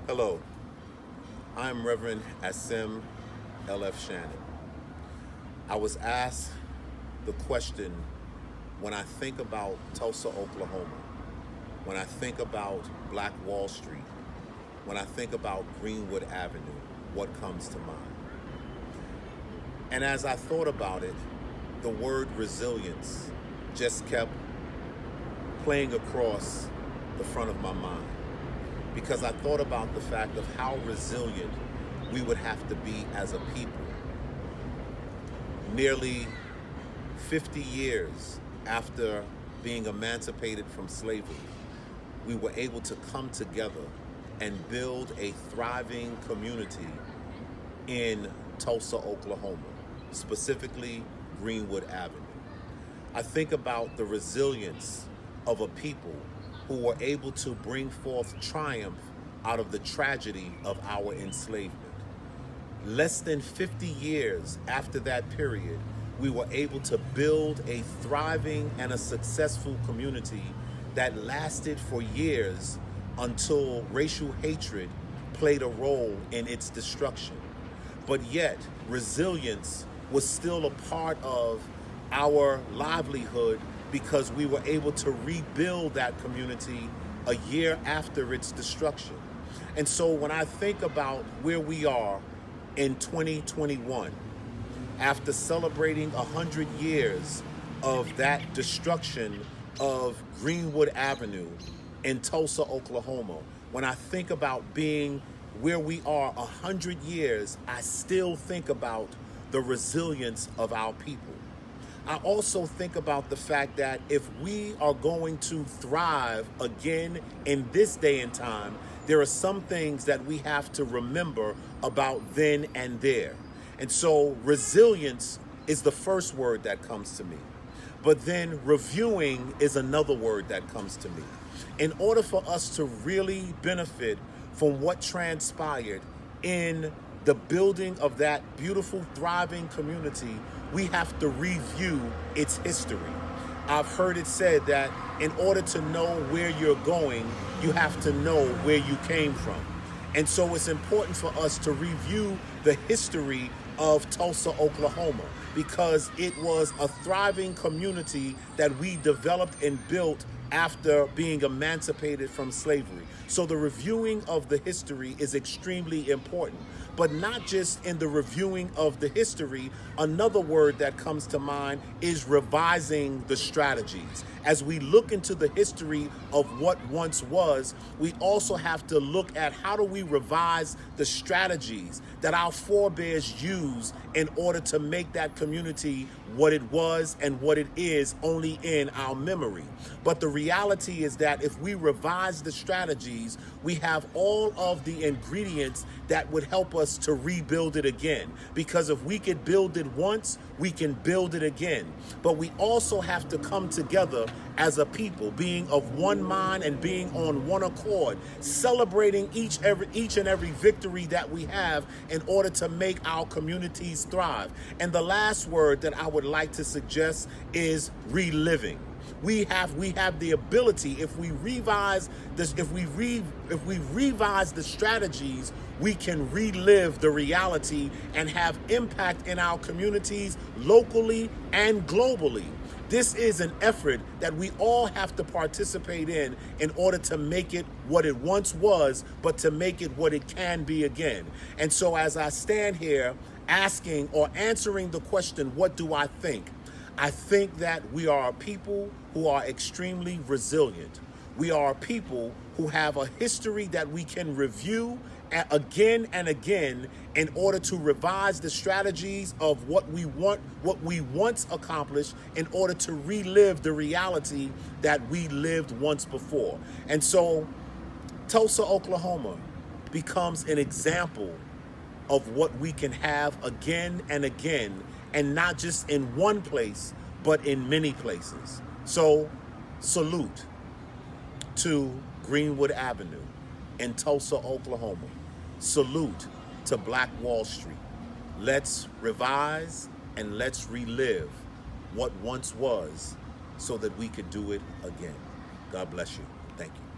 Hello, I'm Reverend Asim L.F. Shannon. I was asked the question when I think about Tulsa, Oklahoma, when I think about Black Wall Street, when I think about Greenwood Avenue, what comes to mind? And as I thought about it, the word resilience just kept playing across the front of my mind because I thought about the fact of how resilient we would have to be as a people. Nearly 50 years after being emancipated from slavery, we were able to come together and build a thriving community in Tulsa, Oklahoma, specifically Greenwood Avenue. I think about the resilience of a people who were able to bring forth triumph out of the tragedy of our enslavement. Less than 50 years after that period, we were able to build a thriving and a successful community that lasted for years until racial hatred played a role in its destruction. But yet, resilience was still a part of our livelihood because we were able to rebuild that community a year after its destruction. And so when I think about where we are in 2021, after celebrating 100 years of that destruction of Greenwood Avenue in Tulsa, Oklahoma, when I think about being where we are 100 years, I still think about the resilience of our people. I also think about the fact that if we are going to thrive again in this day and time, there are some things that we have to remember about then and there. And so resilience is the first word that comes to me. But then reviewing is another word that comes to me. In order for us to really benefit from what transpired in the building of that beautiful, thriving community, we have to review its history. I've heard it said that in order to know where you're going, you have to know where you came from. And so it's important for us to review the history of Tulsa, Oklahoma, because it was a thriving community that we developed and built after being emancipated from slavery. So the reviewing of the history is extremely important, but not just in the reviewing of the history. Another word that comes to mind is revising the strategies. As we look into the history of what once was, we also have to look at how do we revise the strategies that our forebears used in order to make that community what it was and what it is only in our memory. But the reality is that if we revise the strategies, we have all of the ingredients that would help us to rebuild it again. Because if we could build it once, we can build it again. But we also have to come together as a people, being of one mind and being on one accord, celebrating each and every victory that we have in order to make our communities thrive. And the last word that I would like to suggest is reliving. We have the ability, if we revise this, if we revise the strategies, we can relive the reality and have impact in our communities locally and globally. This is an effort that we all have to participate in order to make it what it once was, but to make it what it can be again. And so as I stand here asking or answering the question, what do I think? I think that we are a people who are extremely resilient. We are a people who have a history that we can review again and again in order to revise the strategies of what we once accomplished in order to relive the reality that we lived once before. And so Tulsa, Oklahoma becomes an example of what we can have again and again, and not just in one place, but in many places. So, salute to Greenwood Avenue in Tulsa, Oklahoma. Salute to Black Wall Street. Let's revise and let's relive what once was so that we could do it again. God bless you. Thank you.